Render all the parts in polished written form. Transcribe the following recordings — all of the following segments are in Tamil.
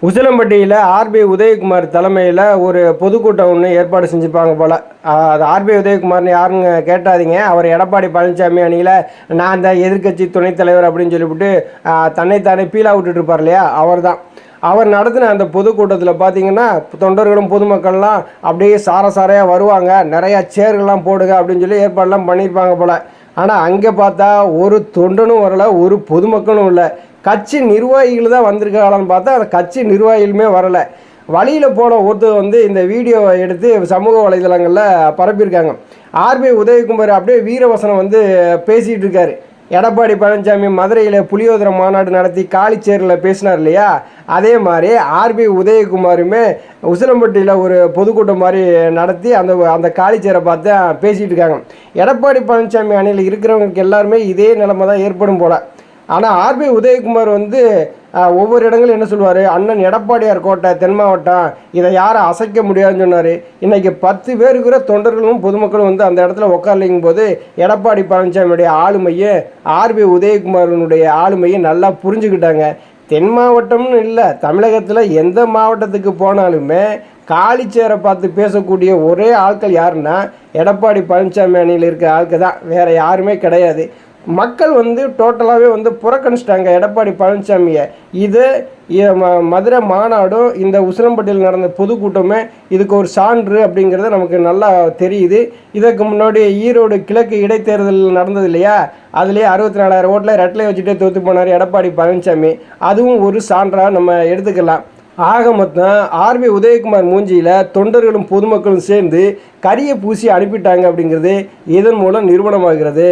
உசிலம்பட்டியில் ஆர்பி உதயகுமார் தலைமையில் ஒரு பொதுக்கூட்டம் ஒன்று ஏற்பாடு செஞ்சுருப்பாங்க போல். அது ஆர்பி உதயகுமார்னு யாருன்னு கேட்டாதீங்க. அவர் எடப்பாடி பழனிசாமி அணியில் நான் தான் எதிர்க்கட்சி துணைத் தலைவர் அப்படின்னு சொல்லிவிட்டு தன்னைத்தானே பீலா விட்டுட்டுருப்பார் இல்லையா, அவர் தான். அவர் நடத்தின அந்த பொதுக்கூட்டத்தில் பார்த்தீங்கன்னா தொண்டர்களும் பொதுமக்கள்லாம் அப்படியே சாரையாக வருவாங்க, நிறையா சேர்கள்லாம் போடுங்க அப்படின்னு சொல்லி ஏற்பாடெல்லாம் பண்ணியிருப்பாங்க போல். ஆனால் அங்கே பார்த்தா ஒரு தொண்டனும் வரலை, ஒரு பொதுமக்களும் இல்லை. கட்சி நிர்வாகிகள் தான் வந்திருக்காங்களான்னு பார்த்தா அந்த கட்சி நிர்வாகிகளுமே வரலை. வழியில் போன ஒருத்தர் இந்த வீடியோவை எடுத்து சமூக வலைதளங்களில் பரப்பியிருக்காங்க. ஆர்பி உதயகுமார் அப்படியே வீரவசனம் பேசிகிட்டு இருக்காரு. எடப்பாடி பழனிசாமி மதுரையில் புளியோதரை மாநாடு நடத்தி காலிச்சேரில் பேசினார் இல்லையா, அதே மாதிரி ஆர்பி உதயகுமாருமே உசிலம்பட்டியில் ஒரு பொதுக்கூட்டம் மாதிரி நடத்தி அந்த காலிச்சேரை பார்த்து பேசிகிட்டு இருக்காங்க. எடப்பாடி பழனிசாமி அணியில் இருக்கிறவங்களுக்கு எல்லாருமே இதே நிலைமை தான் ஏற்படும் போல். ஆனால் ஆர்பி உதயகுமார் ஒவ்வொரு இடங்களும் என்ன சொல்லுவார், அண்ணன் எடப்பாடியார் கோட்டை தென் மாவட்டம், இதை யாரும் அசைக்க முடியாதுன்னு சொன்னார். இன்றைக்கி 10 பேருக்குற தொண்டர்களும் பொதுமக்களும் அந்த இடத்துல உட்கார்லிங்கும் போது எடப்பாடி பழனிசாமியுடைய ஆளுமையை ஆர்பி உதயகுமாரனுடைய ஆளுமையை நல்லா புரிஞ்சுக்கிட்டாங்க. தென் மாவட்டம்னு இல்லை, தமிழகத்தில் எந்த மாவட்டத்துக்கு போனாலுமே காலிச்சேரை பார்த்து பேசக்கூடிய ஒரே ஆட்கள் யாருன்னா எடப்பாடி பழனிசாமி அணியில் இருக்கிற ஆட்கள் தான், வேறு யாருமே கிடையாது. மக்கள் டோட்டலாகவே புறக்கணிச்சிட்டாங்க எடப்பாடி பழனிசாமியை. இது மதுரை மாநாடும் இந்த உசிலம்பட்டியில் நடந்த பொதுக்கூட்டமே இதுக்கு ஒரு சான்று அப்படிங்கிறது நமக்கு நல்லா தெரியுது. இதற்கு முன்னாடி ஈரோடு கிழக்கு இடைத்தேர்தல் நடந்தது இல்லையா, அதுலேயே 64,000 ஓட்டில் ரெட்டலை வச்சுட்டே தோற்று போனார் எடப்பாடி பழனிசாமி. அதுவும் ஒரு சான்றாக நம்ம எடுத்துக்கலாம். ஆக மொத்தம் ஆர்பி உதயகுமார் மூஞ்சியில் தொண்டர்களும் பொதுமக்களும் சேர்ந்து கரியை பூசி அனுப்பிட்டாங்க அப்படிங்கிறது இதன் மூலம் நிரூபணமாகிறது.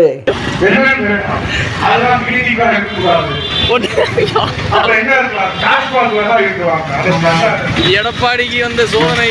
எடப்பாடிக்கு சோதனை